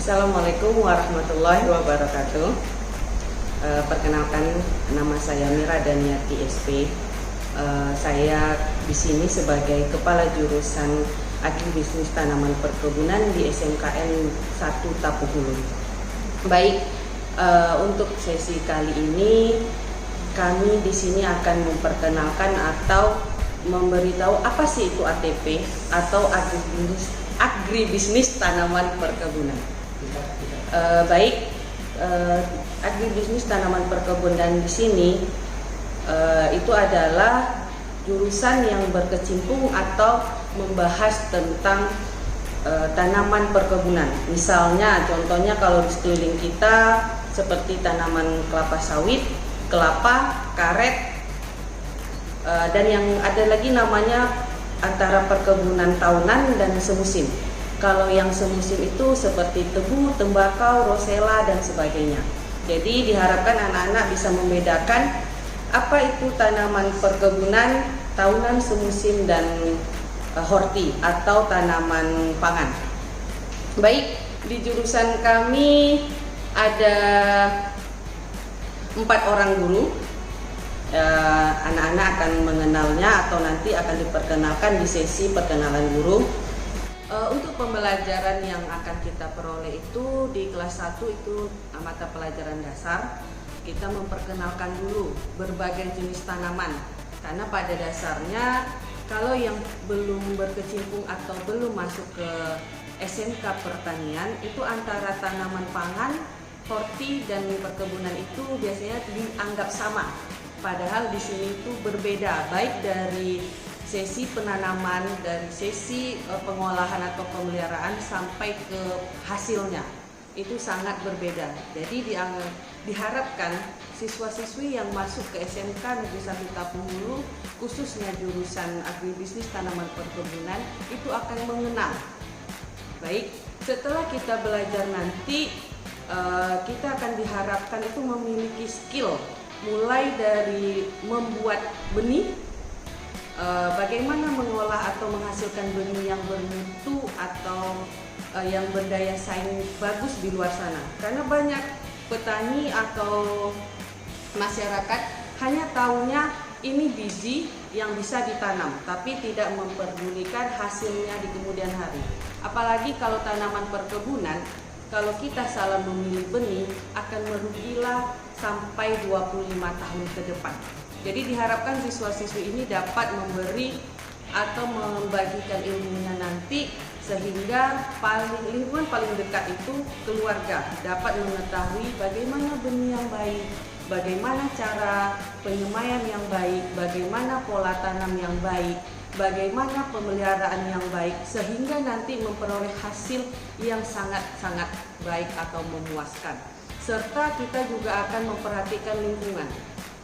Assalamualaikum warahmatullahi wabarakatuh. Perkenalkan, nama saya Mira Daniati SP. Saya di sini sebagai Kepala Jurusan Agribisnis Tanaman Perkebunan di SMKN 1 Tapu Hulu. Baik, untuk sesi kali ini kami di sini akan memperkenalkan atau memberitahu apa sih itu ATP atau agribisnis tanaman perkebunan. Agribisnis tanaman perkebunan di sini itu adalah jurusan yang berkecimpung atau membahas tentang tanaman perkebunan. Misalnya, contohnya kalau di sekeliling kita seperti tanaman kelapa sawit, kelapa, karet, dan yang ada lagi namanya antara perkebunan tahunan dan semusim. Kalau yang semusim itu seperti tebu, tembakau, rosella, dan sebagainya. Jadi diharapkan anak-anak bisa membedakan apa itu tanaman perkebunan, tahunan, semusim, dan horti atau tanaman pangan. Baik, di jurusan kami ada 4 orang guru. Anak-anak akan mengenalnya atau nanti akan diperkenalkan di sesi perkenalan guru. Untuk pembelajaran yang akan kita peroleh itu di kelas 1 itu mata pelajaran dasar. Kita memperkenalkan dulu berbagai jenis tanaman, karena pada dasarnya kalau yang belum berkecimpung atau belum masuk ke SMK pertanian itu antara tanaman pangan, horti, dan perkebunan itu biasanya dianggap sama. Padahal di sini itu berbeda, baik dari sesi penanaman, dari sesi pengolahan atau pemeliharaan sampai ke hasilnya. Itu sangat berbeda. Jadi diharapkan siswa-siswi yang masuk ke SMK Negeri 1 Tapu Hulu, khususnya jurusan agribisnis tanaman perkebunan, itu akan mengenal. Baik, setelah kita belajar nanti, kita akan diharapkan itu memiliki skill, mulai dari membuat benih, bagaimana mengolah atau menghasilkan benih yang bermutu atau yang berdaya saing bagus di luar sana. Karena banyak petani atau masyarakat hanya tahunya ini biji yang bisa ditanam, tapi tidak memperdulikan hasilnya di kemudian hari. Apalagi kalau tanaman perkebunan, kalau kita salah memilih benih akan merugilah sampai 25 tahun ke depan. Jadi diharapkan siswa-siswi ini dapat memberi atau membagikan ilmunya nanti, sehingga lingkungan paling dekat itu keluarga dapat mengetahui bagaimana benih yang baik, bagaimana cara penyemaian yang baik, bagaimana pola tanam yang baik, bagaimana pemeliharaan yang baik, sehingga nanti memperoleh hasil yang sangat-sangat baik atau memuaskan. Serta kita juga akan memperhatikan lingkungan.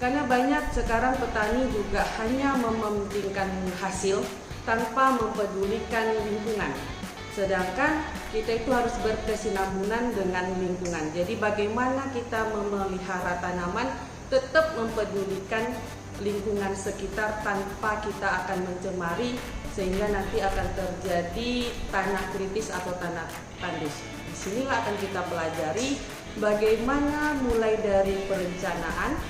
Karena banyak sekarang petani juga hanya mementingkan hasil tanpa mempedulikan lingkungan. Sedangkan kita itu harus berkesinambungan dengan lingkungan. Jadi bagaimana kita memelihara tanaman tetap mempedulikan lingkungan sekitar tanpa kita akan mencemari, sehingga nanti akan terjadi tanah kritis atau tanah tandus. Disinilah akan kita pelajari bagaimana mulai dari perencanaan,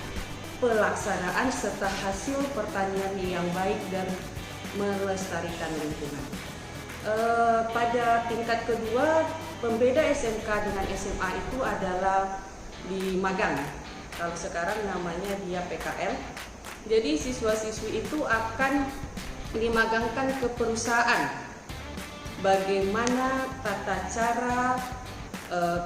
pelaksanaan, serta hasil pertanian yang baik dan melestarikan lingkungan. Pada tingkat kedua, pembeda SMK dengan SMA itu adalah di magang. Kalau sekarang namanya dia PKL. Jadi siswa-siswi itu akan dimagangkan ke perusahaan. Bagaimana tata cara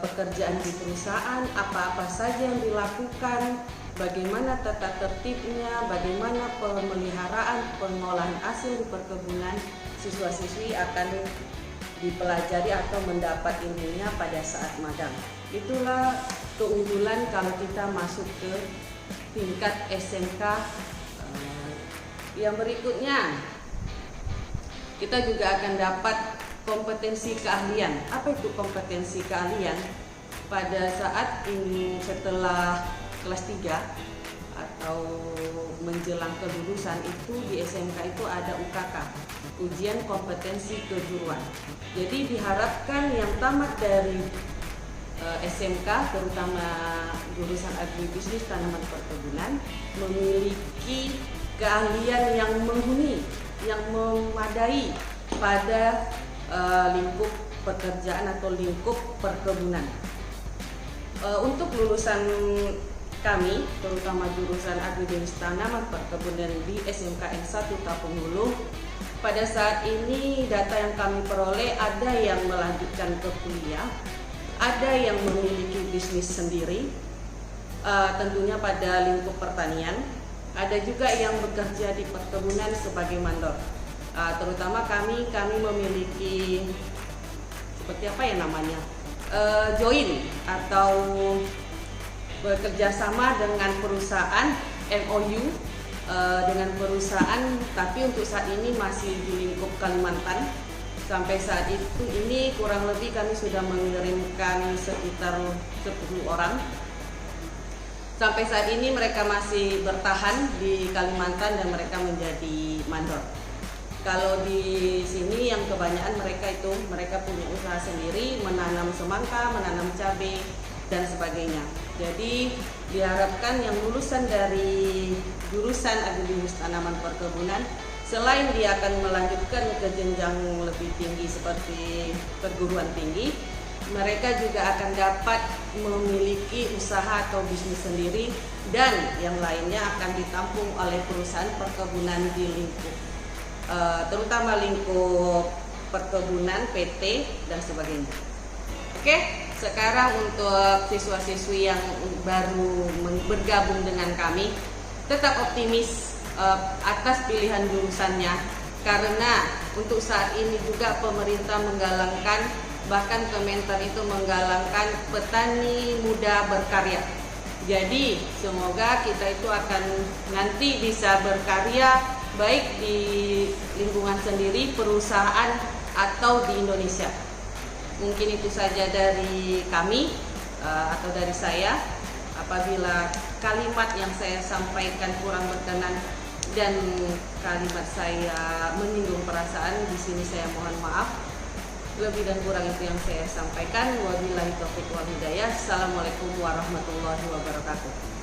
pekerjaan di perusahaan, apa-apa saja yang dilakukan, bagaimana tata tertibnya, bagaimana pemeliharaan, pengolahan hasil di perkebunan, siswa-siswi akan dipelajari atau mendapat ilmunya pada saat magang. Itulah keunggulan kalau kita masuk ke tingkat SMK. Yang berikutnya, kita juga akan dapat kompetensi keahlian. Apa itu kompetensi keahlian? Pada saat ini setelah kelas 3 atau menjelang kelulusan itu di SMK itu ada UKK, ujian kompetensi kejuruan. Jadi diharapkan yang tamat dari SMK terutama jurusan agribisnis tanaman perkebunan memiliki keahlian yang mumpuni, yang memadai pada lingkup pekerjaan atau lingkup perkebunan. Untuk lulusan kami, terutama jurusan agribisnis tanaman perkebunan di SMK N1 Tapung Hulu, pada saat ini data yang kami peroleh ada yang melanjutkan ke kuliah, ada yang memiliki bisnis sendiri, tentunya pada lingkup pertanian, ada juga yang bekerja di perkebunan sebagai mandor. Terutama kami memiliki seperti apa ya namanya, join atau bekerja sama dengan perusahaan MOU dengan perusahaan, tapi untuk saat ini masih di lingkup Kalimantan. Sampai saat ini kurang lebih kami sudah mengirimkan sekitar 10 orang. Sampai saat ini mereka masih bertahan di Kalimantan dan mereka menjadi mandor. Kalau di sini yang kebanyakan mereka punya usaha sendiri, menanam semangka, menanam cabai dan sebagainya. Jadi diharapkan yang lulusan dari jurusan agribisnis tanaman perkebunan, selain dia akan melanjutkan ke jenjang lebih tinggi seperti perguruan tinggi, mereka juga akan dapat memiliki usaha atau bisnis sendiri, dan yang lainnya akan ditampung oleh perusahaan perkebunan di lingkup terutama lingkup perkebunan, PT dan sebagainya. Oke, sekarang untuk siswa-siswi yang baru bergabung dengan kami, tetap optimis atas pilihan jurusannya, karena untuk saat ini juga pemerintah menggalangkan, bahkan Kementan itu menggalangkan petani muda berkarya. Jadi semoga kita itu akan nanti bisa berkarya baik di lingkungan sendiri, perusahaan, atau di Indonesia. Mungkin itu saja dari kami atau dari saya. Apabila kalimat yang saya sampaikan kurang berkenan dan kalimat saya menyinggung perasaan, di sini saya mohon maaf. Lebih dan kurang itu yang saya sampaikan. Wabillahi taufiq wal hidayah. Assalamualaikum warahmatullahi wabarakatuh.